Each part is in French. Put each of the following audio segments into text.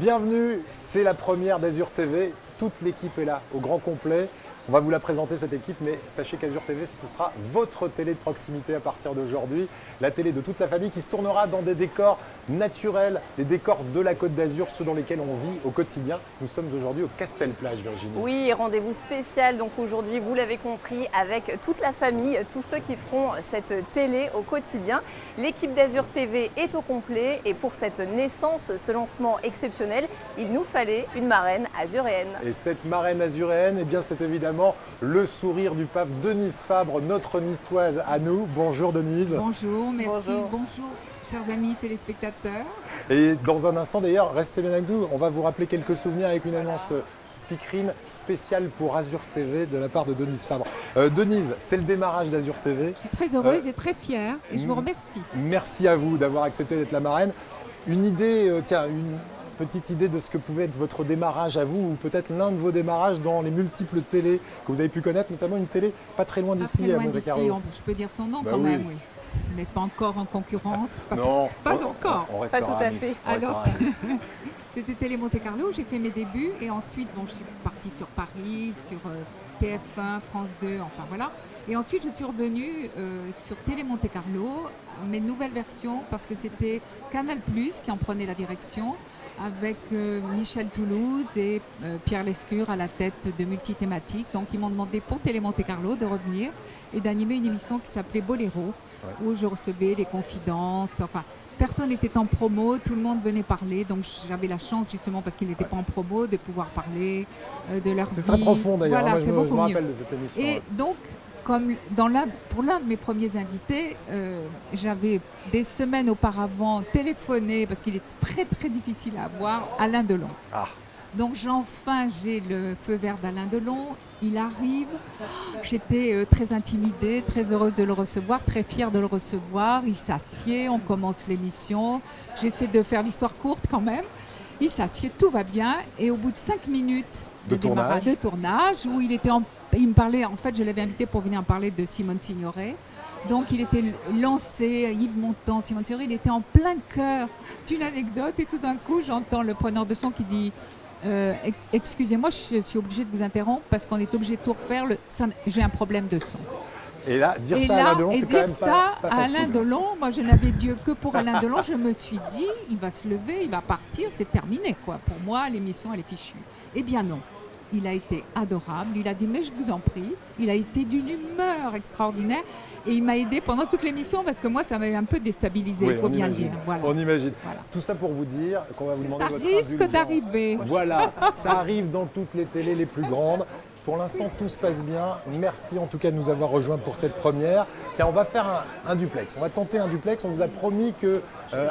Bienvenue, c'est la première d'Azur TV. Toute l'équipe est là, au grand complet. On va vous la présenter cette équipe, mais sachez qu'Azur TV, ce sera votre télé de proximité à partir d'aujourd'hui. La télé de toute la famille qui se tournera dans des décors naturels, des décors de la Côte d'Azur, ceux dans lesquels on vit au quotidien. Nous sommes aujourd'hui au Castel-Plage, Virginie. Oui, rendez-vous spécial donc aujourd'hui, vous l'avez compris, avec toute la famille, tous ceux qui feront cette télé au quotidien. L'équipe d'Azur TV est au complet et pour cette naissance, ce lancement exceptionnel, il nous fallait une marraine azuréenne. Et cette marraine azuréenne, eh bien, c'est évidemment le sourire du pape Denise Fabre, notre niçoise à nous. Bonjour Denise. Bonjour, merci. Bonjour. Chers amis téléspectateurs. Et dans un instant d'ailleurs, restez bien avec nous, on va vous rappeler quelques souvenirs avec une annonce speakerine spéciale pour Azur TV de la part de Denise Fabre. Denise, c'est le démarrage d'Azur TV. Je suis très heureuse et très fière et je vous remercie. Merci à vous d'avoir accepté d'être la marraine. Une idée, une petite idée de ce que pouvait être votre démarrage à vous, ou peut-être l'un de vos démarrages dans les multiples télés que vous avez pu connaître, notamment une télé pas très loin d'ici, à Monte-Carlo. Je peux dire son nom quand même, oui. On n'est pas encore en concurrence. Non, pas encore. On pas tout à fait. Alors, c'était Télé Monte-Carlo, j'ai fait mes débuts et ensuite je suis partie sur Paris, sur TF1, France 2, enfin voilà. Et ensuite je suis revenue sur Télé Monte-Carlo, mes nouvelles versions, parce que c'était Canal+, qui en prenait la direction, avec Michel Toulouse et Pierre Lescure à la tête de multithématiques. Donc ils m'ont demandé pour Télé Monte-Carlo de revenir et d'animer une émission qui s'appelait Boléro, où je recevais les confidences, enfin personne n'était en promo, tout le monde venait parler, donc j'avais la chance justement parce qu'ils n'étaient pas en promo de pouvoir parler de leur vie. C'est très profond d'ailleurs, voilà, moi, je me rappelle de cette émission. Et donc, comme pour l'un de mes premiers invités, j'avais des semaines auparavant téléphoné, parce qu'il est très très difficile à avoir, Alain Delon. Ah. Donc j'ai le feu vert d'Alain Delon, il arrive, j'étais très intimidée, très heureuse de le recevoir, très fière de le recevoir, il s'assied, on commence l'émission, j'essaie de faire l'histoire courte quand même, il s'assied, tout va bien, et au bout de 5 minutes de tournage, où il me parlait, en fait je l'avais invité pour venir parler de Simone Signoret. Donc il était lancé, Yves Montand, Simone Signoret, il était en plein cœur d'une anecdote et tout d'un coup j'entends le preneur de son qui dit excusez-moi, je suis obligée de vous interrompre parce qu'on est obligé de tout refaire, j'ai un problème de son. Et là, dire ça à Alain Delon, c'est quand même pas facile. Alain Delon, moi je n'avais Dieu que pour Alain Delon, je me suis dit, il va se lever, il va partir, c'est terminé quoi. Pour moi, l'émission elle est fichue. Eh bien non. Il a été adorable, il a dit mais je vous en prie, il a été d'une humeur extraordinaire et il m'a aidé pendant toute l'émission parce que moi ça m'avait un peu déstabilisé, il faut bien le dire. Voilà. On imagine. Voilà. Tout ça pour vous dire qu'on va vous demander votre indulgence. Ça risque d'arriver. Voilà, ça arrive dans toutes les télés les plus grandes. Pour l'instant, tout se passe bien. Merci en tout cas de nous avoir rejoints pour cette première. Tiens, on va faire un duplex. On va tenter un duplex. On vous a promis que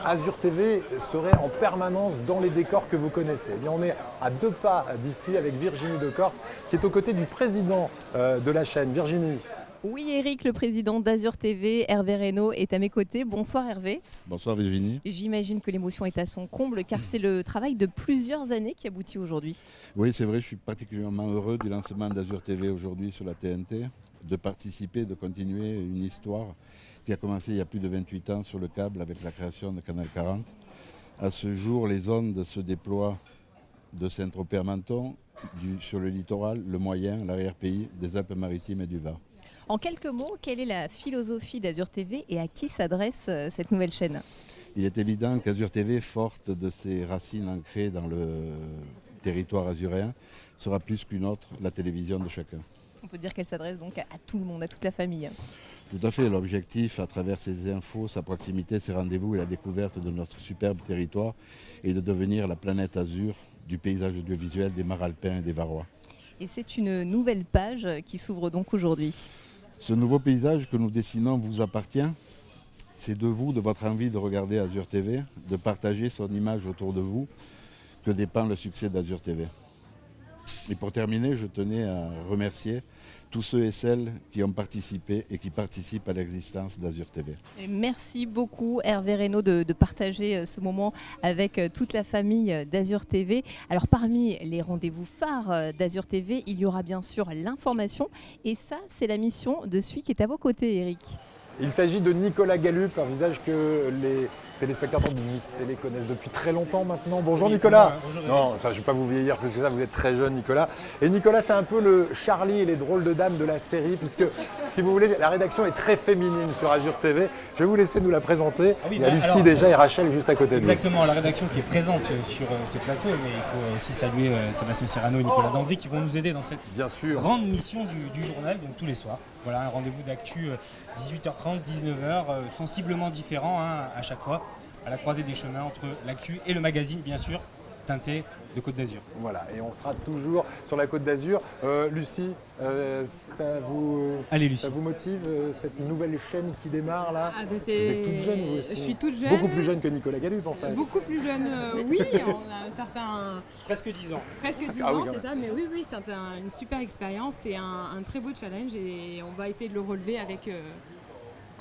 Azur TV serait en permanence dans les décors que vous connaissez. Et on est à 2 pas d'ici avec Virginie Decorte, qui est aux côtés du président de la chaîne. Virginie. Oui, Eric, le président d'Azur TV, Hervé Reynaud, est à mes côtés. Bonsoir Hervé. Bonsoir Virginie. J'imagine que l'émotion est à son comble car c'est le travail de plusieurs années qui aboutit aujourd'hui. Oui, c'est vrai, je suis particulièrement heureux du lancement d'Azur TV aujourd'hui sur la TNT, de participer, de continuer une histoire qui a commencé il y a plus de 28 ans sur le câble avec la création de Canal 40. À ce jour, les ondes se déploient de Saint-Tropez à Menton, sur le littoral, le Moyen, l'arrière-pays, des Alpes-Maritimes et du Var. En quelques mots, quelle est la philosophie d'Azur TV et à qui s'adresse cette nouvelle chaîne ? Il est évident qu'Azur TV, forte de ses racines ancrées dans le territoire azuréen, sera plus qu'une autre la télévision de chacun. On peut dire qu'elle s'adresse donc à tout le monde, à toute la famille. Tout à fait. L'objectif, à travers ses infos, sa proximité, ses rendez-vous et la découverte de notre superbe territoire, est de devenir la planète azur du paysage audiovisuel des mares alpins et des Varois. Et c'est une nouvelle page qui s'ouvre donc aujourd'hui. Ce nouveau paysage que nous dessinons vous appartient. C'est de vous, de votre envie de regarder Azur TV, de partager son image autour de vous, que dépend le succès d'Azur TV. Et pour terminer, je tenais à remercier tous ceux et celles qui ont participé et qui participent à l'existence d'Azur TV. Et merci beaucoup Hervé Reynaud de partager ce moment avec toute la famille d'Azur TV. Alors parmi les rendez-vous phares d'Azur TV, il y aura bien sûr l'information et ça c'est la mission de celui qui est à vos côtés Eric. Il s'agit de Nicolas Gallup, un visage que les téléspectateurs de Nice Télé connaissent depuis très longtemps maintenant. Bonjour Nicolas. Bonjour. Non, ça, je ne vais pas vous vieillir plus que ça, vous êtes très jeune Nicolas. Et Nicolas, c'est un peu le Charlie et les drôles de dames de la série, puisque si vous voulez, la rédaction est très féminine sur Azur TV. Je vais vous laisser nous la présenter. Ah oui, il y a bah, Lucie alors, déjà et Rachel juste à côté de nous. Exactement, la rédaction qui est présente sur ce plateau, mais il faut aussi saluer Sébastien Serrano et Nicolas Dandry qui vont nous aider dans cette Bien sûr. grande mission du journal, donc tous les soirs. Voilà, un rendez-vous d'actu 18h30, 19h, sensiblement différent à chaque fois, à la croisée des chemins entre l'actu et le magazine, bien sûr, teinté de Côte d'Azur. Voilà, et on sera toujours sur la Côte d'Azur. Lucie, Allez, Lucie. ça vous motive cette nouvelle chaîne qui démarre là? Ah bah Vous êtes toute jeune vous aussi. Je suis toute jeune. Beaucoup plus jeune que Nicolas Galup en fait. Beaucoup plus jeune, oui, on a un certain... Presque 10 ans. Presque 10 Ah oui, ans, quand c'est ça, mais oui, c'est une super expérience, c'est un très beau challenge et on va essayer de le relever avec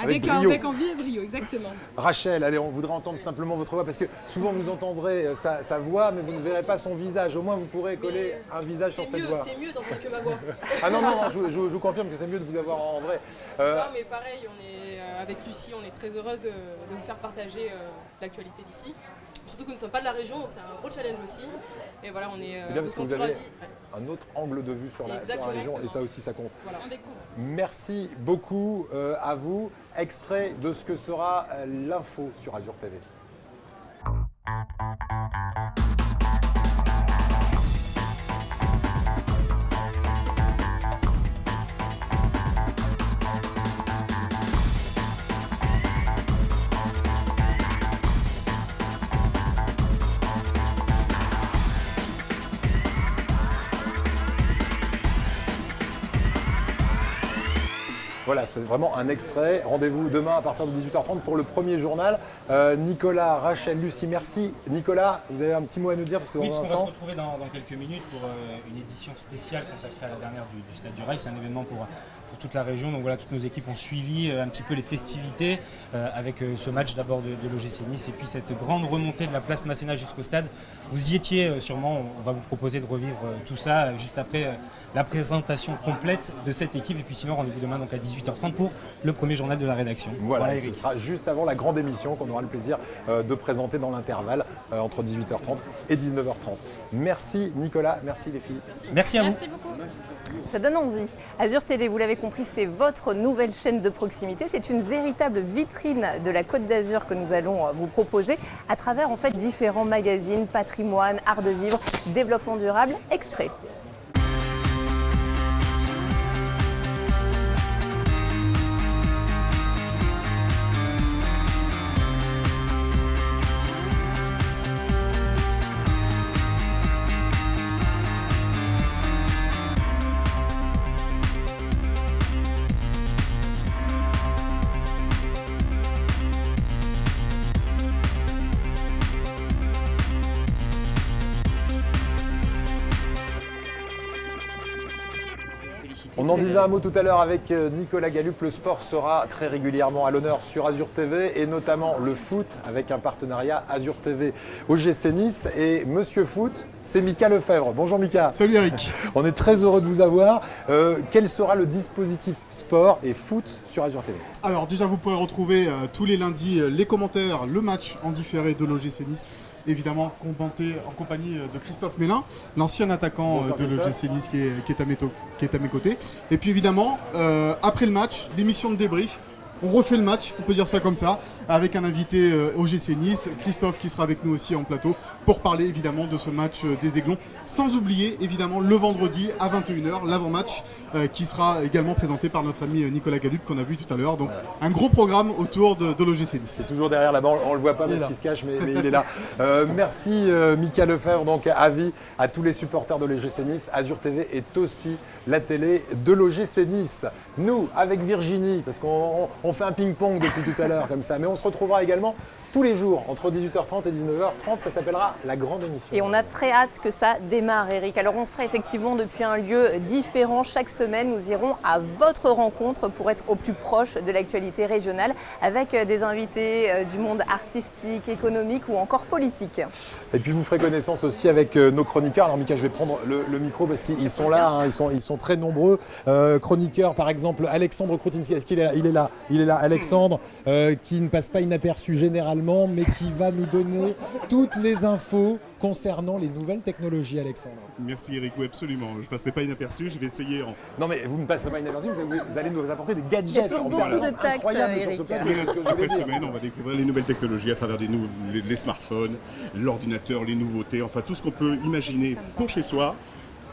brio. avec envie et brio, exactement. Rachel, allez, on voudrait entendre simplement votre voix parce que souvent vous entendrez sa voix, mais vous ne verrez pas son visage. Au moins vous pourrez coller un visage sur cette voix. C'est mieux d'entendre que ma voix. Ah non, je vous confirme que c'est mieux de vous avoir en vrai. Non, mais pareil, on est, avec Lucie, on est très heureuse de vous faire partager l'actualité d'ici. Surtout que nous ne sommes pas de la région, donc c'est un gros challenge aussi. Et voilà, on est. C'est bien parce que vous d'autant avez plus ravis. un autre angle de vue sur la région et ça aussi ça compte. Voilà. On découvre. Merci beaucoup à vous. Extrait de ce que sera l'info sur Azur TV. Voilà, c'est vraiment un extrait. Rendez-vous demain à partir de 18h30 pour le premier journal. Nicolas, Rachel, Lucie, merci. Nicolas, vous avez un petit mot à nous dire parce que dans Oui, un parce qu'on va se instant. retrouver dans quelques minutes pour une édition spéciale consacrée à la dernière du Stade du Rail. C'est un événement pour toute la région. Donc voilà, toutes nos équipes ont suivi un petit peu les festivités avec ce match d'abord de l'OGC Nice et puis cette grande remontée de la place Masséna jusqu'au stade. Vous y étiez sûrement, on va vous proposer de revivre tout ça juste après la présentation complète de cette équipe. Et puis sinon, rendez-vous demain donc à 18h30 pour le premier journal de la rédaction. Voilà, Eric. ce sera juste avant la grande émission qu'on aura le plaisir de présenter dans l'intervalle entre 18h30 et 19h30. Merci Nicolas, merci les filles. Merci à vous. Merci beaucoup. Ça donne envie. Azur Télé, vous l'avez compris, c'est votre nouvelle chaîne de proximité. C'est une véritable vitrine de la Côte d'Azur que nous allons vous proposer à travers en fait différents magazines, patrimoine, art de vivre, développement durable, extrait. On en disait un mot tout à l'heure avec Nicolas Galup, le sport sera très régulièrement à l'honneur sur Azur TV et notamment le foot avec un partenariat Azur TV OGC Nice et Monsieur Foot, c'est Mika Lefebvre. Bonjour Mika. Salut Eric. On est très heureux de vous avoir. Quel sera le dispositif sport et foot sur Azur TV? Alors déjà vous pourrez retrouver tous les lundis les commentaires, le match en différé de l'OGC Nice, évidemment commenté en compagnie de Christophe Mélin, l'ancien attaquant Bonsoir, de Christophe. l'OGC Nice qui est à mes côtés. Et puis évidemment, après le match, l'émission de débrief. On refait le match, on peut dire ça comme ça, avec un invité OGC Nice, Christophe qui sera avec nous aussi en plateau pour parler évidemment de ce match des Aiglons. Sans oublier évidemment le vendredi à 21h, l'avant-match qui sera également présenté par notre ami Nicolas Galup qu'on a vu tout à l'heure. Donc un gros programme autour de l'OGC Nice. C'est toujours derrière là-bas, on ne le voit pas parce qu'il se cache, mais il est là. Merci Mika Lefebvre, donc avis à tous les supporters de l'OGC Nice. Azur TV est aussi la télé de l'OGC Nice. Nous, avec Virginie, parce qu'on fait un ping-pong depuis tout à l'heure comme ça, mais on se retrouvera également tous les jours entre 18h30 et 19h30. Ça s'appellera La Grande Émission. Et on a très hâte que ça démarre, Eric. Alors on sera effectivement depuis un lieu différent chaque semaine. Nous irons à votre rencontre pour être au plus proche de l'actualité régionale avec des invités du monde artistique, économique ou encore politique. Et puis vous ferez connaissance aussi avec nos chroniqueurs. Alors Mika, je vais prendre le micro parce qu'ils sont là, hein, ils sont très nombreux. Chroniqueurs par exemple, Alexandre Krotynski, est-ce qu'il est là? Il est là, Alexandre, qui ne passe pas inaperçu généralement également, mais qui va nous donner toutes les infos concernant les nouvelles technologies, Alexandre. Merci Eric, oui absolument. Je ne passerai pas inaperçu, je vais essayer en... Non mais vous ne passerez pas inaperçu, vous allez nous apporter des Il y a gadgets toujours en beaucoup permanence de tact, incroyables sur Eric. ce plateau. C'est ce que je voulais Après dire. semaine, on va découvrir les nouvelles technologies à travers les smartphones, l'ordinateur, les nouveautés, enfin tout ce qu'on peut imaginer pour chez soi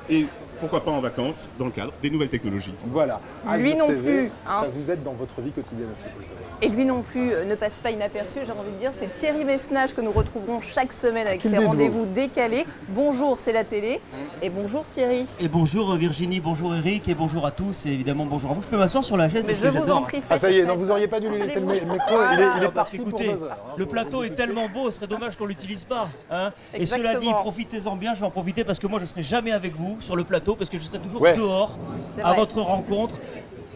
et pourquoi pas en vacances dans le cadre des nouvelles technologies. Voilà. Lui Azure non TV, plus, hein. Ça vous aide dans votre vie quotidienne aussi, vous le savez. Et lui non plus ne passe pas inaperçu, j'ai envie de dire, c'est Thierry Messnage que nous retrouverons chaque semaine avec Qui ses le dites-vous rendez-vous décalés. Bonjour, c'est la télé. Et bonjour Thierry. Et bonjour Virginie, bonjour Eric et bonjour à tous et évidemment bonjour à vous. Je peux m'asseoir sur la chaise Mais parce je que vous j'adore. en prie, Ah faites. ça y est, non, vous auriez pas dû lui laisser le micro, il est Parce parti pour qu'écoutez, 2 heures. le plateau est tellement beau, ce serait dommage qu'on l'utilise pas. Hein. Et Exactement. cela dit, profitez-en bien, je vais en profiter parce que moi je serai jamais avec vous sur le plateau parce que je serai toujours Ouais. dehors C'est à vrai. votre rencontre.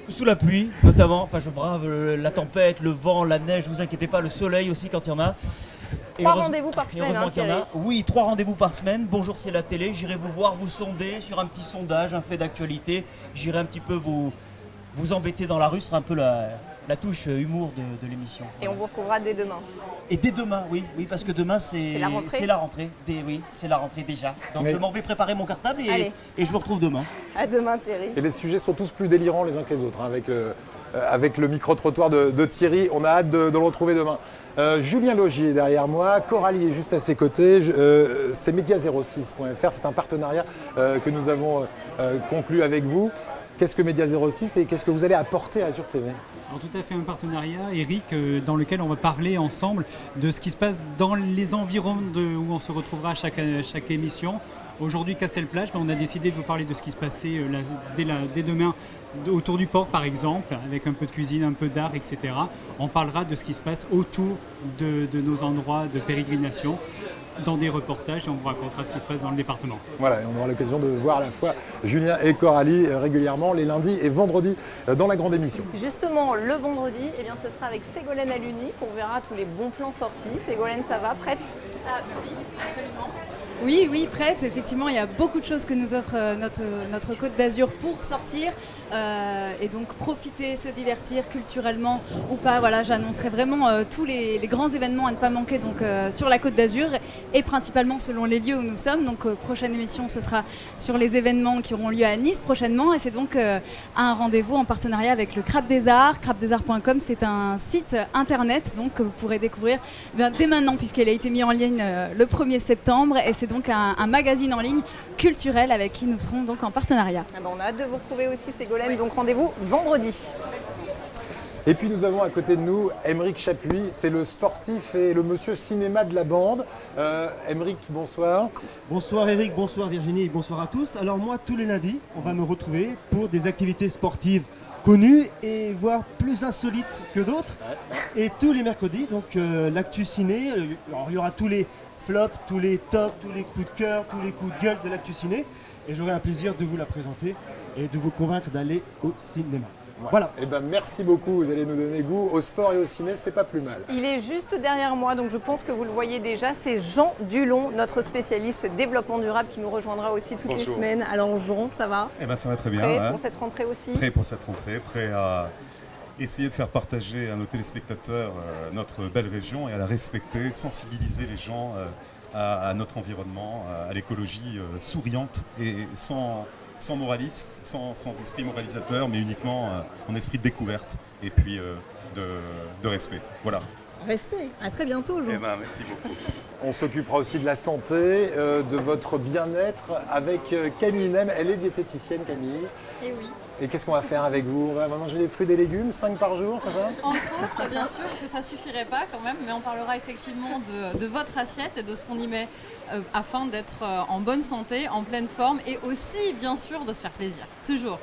Sous la pluie, notamment. Enfin, je brave la tempête, le vent, la neige. Vous inquiétez pas, le soleil aussi quand il y en a. Et 3 heureusement- rendez-vous par et semaine, heureusement hein, qu'il y en a. Thierry. Oui, 3 rendez-vous par semaine. Bonjour, c'est la télé. J'irai vous voir, vous sonder sur un petit sondage, un fait d'actualité. J'irai un petit peu vous embêter dans la rue. Ce sera un peu la touche humour de l'émission. Et on vous retrouvera dès demain. Et dès demain, oui, parce que demain c'est la rentrée. c'est la rentrée. Oui, c'est la rentrée déjà. Donc Mais- je m'en vais préparer mon cartable Allez. et je vous retrouve demain. À demain Thierry. Et les sujets sont tous plus délirants les uns que les autres, hein, avec le micro-trottoir de Thierry. On a hâte de le retrouver demain. Julien Logier est derrière moi, Coralie est juste à ses côtés. C'est Media06.fr, c'est un partenariat que nous avons conclu avec vous. Qu'est-ce que Media06 et qu'est-ce que vous allez apporter à Azure TV? Alors, tout à fait un partenariat, Eric, dans lequel on va parler ensemble de ce qui se passe dans les environs où on se retrouvera à chaque émission. Aujourd'hui, Castelplage, on a décidé de vous parler de ce qui se passait dès demain autour du port, par exemple, avec un peu de cuisine, un peu d'art, etc. On parlera de ce qui se passe autour de nos endroits de pérégrination, dans des reportages, et on vous racontera ce qui se passe dans le département. Voilà, et on aura l'occasion de voir à la fois Julien et Coralie régulièrement les lundis et vendredis dans la grande émission. Justement, le vendredi, eh bien, ce sera avec Ségolène Aluni qu'on verra tous les bons plans sortis. Ségolène, ça va? Prête? Oui, absolument. Oui, prête. Effectivement, il y a beaucoup de choses que nous offre notre Côte d'Azur pour sortir et donc profiter, se divertir culturellement ou pas. Voilà, j'annoncerai vraiment tous les grands événements à ne pas manquer donc, sur la Côte d'Azur et principalement selon les lieux où nous sommes. Donc, prochaine émission, ce sera sur les événements qui auront lieu à Nice prochainement et c'est donc un rendez-vous en partenariat avec le Crabe des Arts. crabedesarts.com, c'est un site internet donc, que vous pourrez découvrir dès maintenant puisqu'il a été mis en ligne le 1er septembre et c'est donc un magazine en ligne culturel avec qui nous serons donc en partenariat. Ah ben, on a hâte de vous retrouver aussi Ségolène, donc rendez-vous vendredi. Et puis nous avons à côté de nous Aymeric Chapuis, c'est le sportif et le monsieur cinéma de la bande. Aymeric, bonsoir. Bonsoir Eric, bonsoir Virginie, bonsoir à tous. Alors moi, tous les lundis, on va me retrouver pour des activités sportives connues et voire plus insolites que d'autres. Et tous les mercredis, donc l'actu ciné, alors, il y aura tous les flops, tous les tops, tous les coups de cœur, tous les coups de gueule de l'actu ciné. Et j'aurai un plaisir de vous la présenter et de vous convaincre d'aller au cinéma. Voilà. Eh ben, merci beaucoup, vous allez nous donner goût au sport et au ciné, c'est pas plus mal. Il est juste derrière moi, donc je pense que vous le voyez déjà, c'est Jean Dulon, notre spécialiste développement durable qui nous rejoindra aussi toutes les semaines. Alors Jean, ça va? Eh ben, ça va très bien. Prêt hein. pour cette rentrée aussi? Prêt pour cette rentrée, prêt à essayer de faire partager à nos téléspectateurs notre belle région et à la respecter, sensibiliser les gens à notre environnement, à l'écologie souriante et sans moraliste, sans esprit moralisateur, mais uniquement en esprit de découverte et puis de respect. Voilà. Respect, à très bientôt Jean. Eh ben, merci beaucoup. On s'occupera aussi de la santé, de votre bien-être avec Camille Nem. Elle est diététicienne, Camille. Et oui. Et qu'est-ce qu'on va faire avec vous? On va manger des fruits et des légumes, 5 par jour, c'est ça? Entre autres, bien sûr, parce que ça suffirait pas quand même, mais on parlera effectivement de votre assiette et de ce qu'on y met afin d'être en bonne santé, en pleine forme et aussi, bien sûr, de se faire plaisir. Toujours.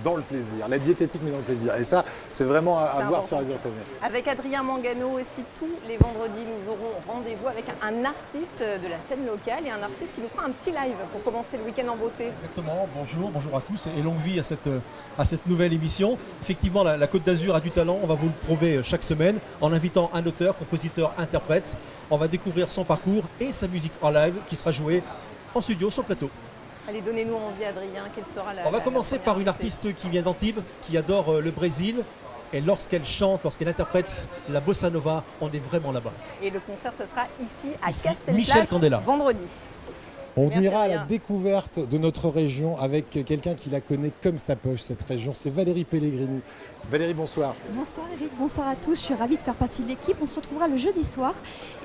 Dans le plaisir, la diététique mais dans le plaisir. Et ça, c'est vraiment à C'est voir important. sur Azure TV. Avec Adrien Mangano aussi, tous les vendredis, nous aurons rendez-vous avec un artiste de la scène locale et un artiste qui nous fera un petit live pour commencer le week-end en beauté. Exactement, bonjour à tous et longue vie à cette nouvelle émission. Effectivement, la Côte d'Azur a du talent, on va vous le prouver chaque semaine en invitant un auteur, compositeur, interprète. On va découvrir son parcours et sa musique en live qui sera jouée en studio sur le plateau. Allez, donnez-nous envie Adrien, quelle sera la... On va la commencer première par une invitée artiste qui vient d'Antibes, qui adore le Brésil, Et lorsqu'elle chante, lorsqu'elle interprète la bossa nova, on est vraiment là-bas. Et le concert, ce sera ici à Ici, Castelplage, Michel Candela. vendredi. On Merci, ira à la Adrien. découverte de notre région avec quelqu'un qui la connaît comme sa poche, cette région. C'est Valérie Pellegrini. Valérie, bonsoir. Bonsoir Eric, bonsoir à tous. Je suis ravie de faire partie de l'équipe. On se retrouvera le jeudi soir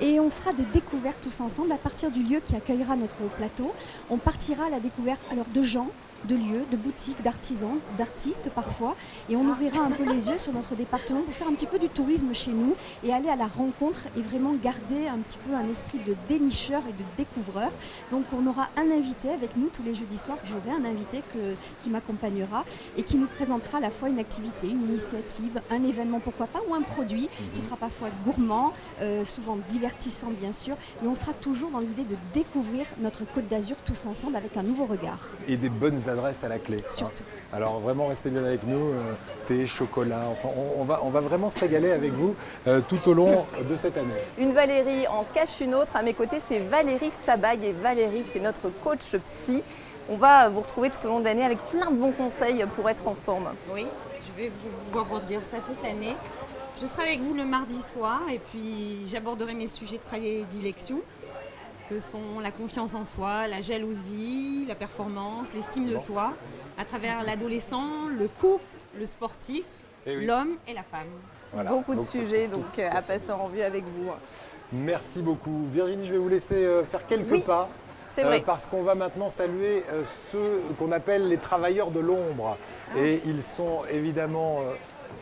et on fera des découvertes tous ensemble à partir du lieu qui accueillera notre plateau. On partira à la découverte alors de gens, de lieux, de boutiques, d'artisans, d'artistes parfois, et on ouvrira un peu les yeux sur notre département pour faire un petit peu du tourisme chez nous et aller à la rencontre et vraiment garder un petit peu un esprit de dénicheur et de découvreur. Donc on aura un invité avec nous tous les jeudis soirs. J'aurai un invité qui m'accompagnera et qui nous présentera à la fois une activité, une initiative, un événement pourquoi pas, ou un produit. Ce sera parfois gourmand, souvent divertissant bien sûr, mais on sera toujours dans l'idée de découvrir notre Côte d'Azur tous ensemble avec un nouveau regard. Et des bonnes adresses à la clé. Surtout. Alors vraiment, restez bien avec nous. Thé, chocolat, enfin, on va vraiment se régaler avec vous tout au long de cette année. Une Valérie en cache une autre. À mes côtés, c'est Valérie Sabag. Et Valérie, c'est notre coach psy. On va vous retrouver tout au long de l'année avec plein de bons conseils pour être en forme. Oui, je vais vous dire ça toute l'année. Je serai avec vous le mardi soir et puis j'aborderai mes sujets de prédilection, que sont la confiance en soi, la jalousie, la performance, l'estime de soi, à travers l'adolescent, le couple, le sportif, l'homme et la femme. Voilà. Beaucoup de Donc, sujets donc, à passer en revue avec vous. Merci beaucoup. Virginie, je vais vous laisser faire quelques pas. C'est vrai. Parce qu'on va maintenant saluer ceux qu'on appelle les travailleurs de l'ombre. Et ils sont évidemment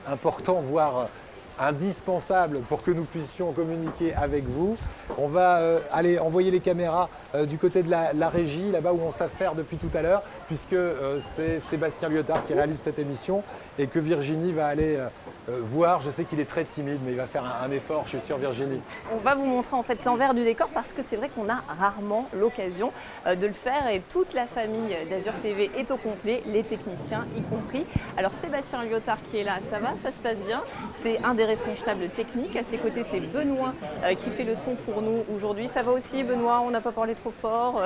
importants, voire indispensables pour que nous puissions communiquer avec vous. On va aller envoyer les caméras du côté de la régie, là-bas où on s'affaire depuis tout à l'heure, puisque c'est Sébastien Lyotard qui réalise cette émission et que Virginie va aller voir. Je sais qu'il est très timide, mais il va faire un effort, je suis sûr, Virginie. On va vous montrer en fait l'envers du décor parce que c'est vrai qu'on a rarement l'occasion de le faire et toute la famille d'Azur TV est au complet, les techniciens y compris. Alors Sébastien Lyotard qui est là, ça va, ça se passe bien. C'est un des responsables techniques. À ses côtés, c'est Benoît qui fait le son pour nous aujourd'hui. Ça va aussi, Benoît, on n'a pas parlé trop fort,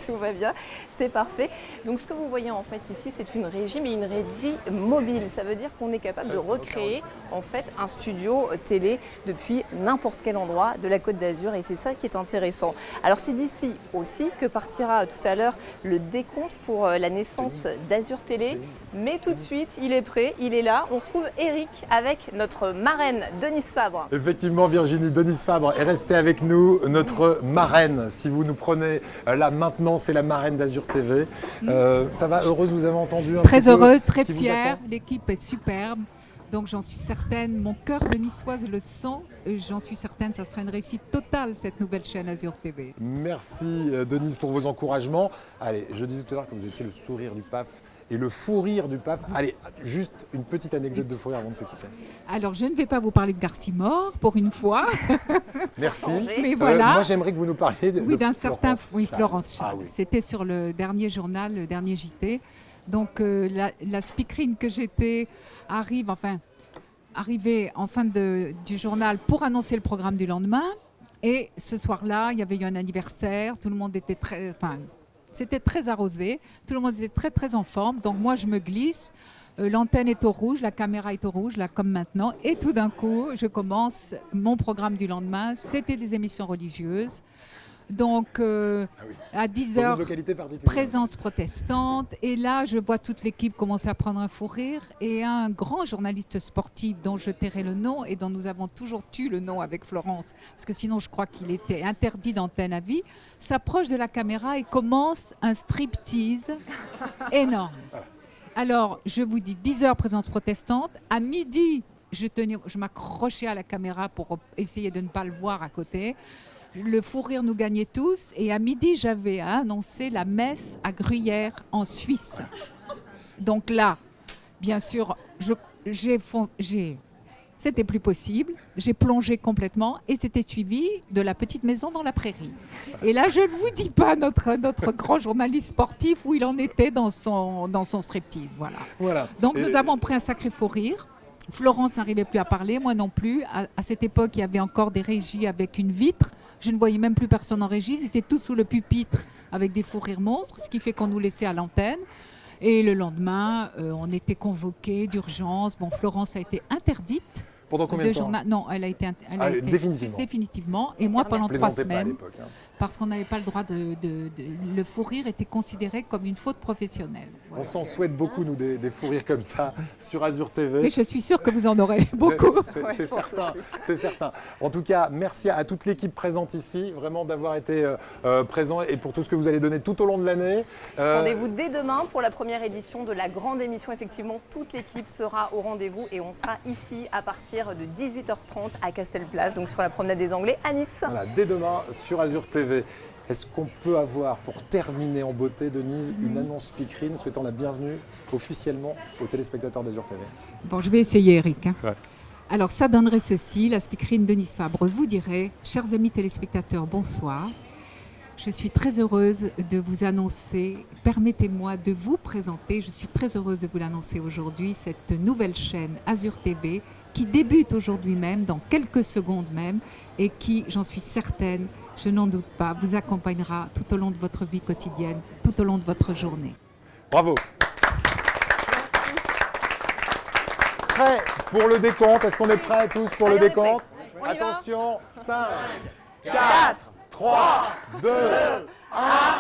tout va bien, c'est parfait. Donc ce que vous voyez en fait ici, c'est une régie, mais une régie mobile. Ça veut dire qu'on est capable de recréer en fait un studio télé depuis n'importe quel endroit de la Côte d'Azur et c'est ça qui est intéressant. Alors c'est d'ici aussi que partira tout à l'heure le décompte pour la naissance d'Azur Télé, mais tout de suite il est prêt, il est là. On retrouve Eric avec notre marraine Denise Fabre. Effectivement, Virginie, Denise Fabre est restée avec nous, notre marraine. Si vous nous prenez là maintenant, c'est la marraine d'Azur TV. Ça va, heureuse, vous avez entendu un Très petit peu heureuse, ce très qui vous fière. attend ? L'équipe est superbe. Donc j'en suis certaine, mon cœur de niçoise le sent. J'en suis certaine, ça sera une réussite totale cette nouvelle chaîne Azur TV. Merci Denise pour vos encouragements. Allez, je disais tout à l'heure que vous étiez le sourire du PAF et le fou rire du PAF. Allez, juste une petite anecdote de fou rire avant de se quitter. Alors je ne vais pas vous parler de Garcimore pour une fois. Merci. Mais voilà. Moi j'aimerais que vous nous parliez de d'un certain Florence Charles. Charles. C'était sur le dernier journal, le dernier JT. Donc la speakerine que j'étais arrivée en fin du journal pour annoncer le programme du lendemain. Et ce soir-là, il y avait eu un anniversaire. Tout le monde était c'était très arrosé. Tout le monde était très très en forme. Donc moi je me glisse. L'antenne est au rouge, la caméra est au rouge, là comme maintenant. Et tout d'un coup, je commence mon programme du lendemain. C'était des émissions religieuses. Donc à 10h, présence protestante. Et là, je vois toute l'équipe commencer à prendre un fou rire. Et un grand journaliste sportif dont je tairai le nom et dont nous avons toujours tu le nom avec Florence, parce que sinon je crois qu'il était interdit d'antenne à vie, s'approche de la caméra et commence un striptease énorme. Alors, je vous dis 10h, présence protestante. À midi, je m'accrochais à la caméra pour essayer de ne pas le voir à côté. Le fou rire nous gagnait tous. Et à midi, j'avais à annoncer la messe à Gruyère en Suisse. Donc là, bien sûr, c'était plus possible. J'ai plongé complètement et c'était suivi de la petite maison dans la prairie. Et là, je ne vous dis pas notre grand journaliste sportif où il en était dans son striptease. Voilà. Donc nous avons pris un sacré fou rire. Florence n'arrivait plus à parler, moi non plus. À cette époque, il y avait encore des régies avec une vitre. Je ne voyais même plus personne en régie. Ils étaient tous sous le pupitre avec des fous rires monstres, ce qui fait qu'on nous laissait à l'antenne. Et le lendemain, on était convoqués d'urgence. Bon, Florence a été interdite. Pendant combien de temps? Non, elle a été définitivement. Et moi, pendant 3 semaines, parce qu'on n'avait pas le droit le fou rire était considéré comme une faute professionnelle. Voilà. On s'en souhaite beaucoup, nous, des fous rires comme ça sur Azur TV. Mais je suis sûre que vous en aurez beaucoup. C'est certain, c'est certain. En tout cas, merci à toute l'équipe présente ici, vraiment d'avoir été présent et pour tout ce que vous allez donner tout au long de l'année. Rendez-vous dès demain pour la première édition de la grande émission. Effectivement, toute l'équipe sera au rendez-vous et on sera ici à partir de 18h30 à Castelplage, donc sur la promenade des Anglais à Nice. Voilà, dès demain sur Azur TV. Est-ce qu'on peut avoir, pour terminer en beauté, Denise, une annonce speakerine souhaitant la bienvenue officiellement aux téléspectateurs d'Azur TV? Bon, je vais essayer, Eric. Ouais. Alors, ça donnerait ceci. La speakerine Denise Fabre vous dirait: chers amis téléspectateurs, bonsoir. Je suis très heureuse de vous annoncer, permettez-moi de vous présenter, je suis très heureuse de vous l'annoncer aujourd'hui, cette nouvelle chaîne Azur TV qui débute aujourd'hui même, dans quelques secondes même, et qui, j'en suis certaine, je n'en doute pas, vous accompagnera tout au long de votre vie quotidienne, tout au long de votre journée. Bravo. Prêt pour le décompte? Est-ce qu'on est prêts tous pour le décompte? Attention, 5, 4, 3, 2, 1.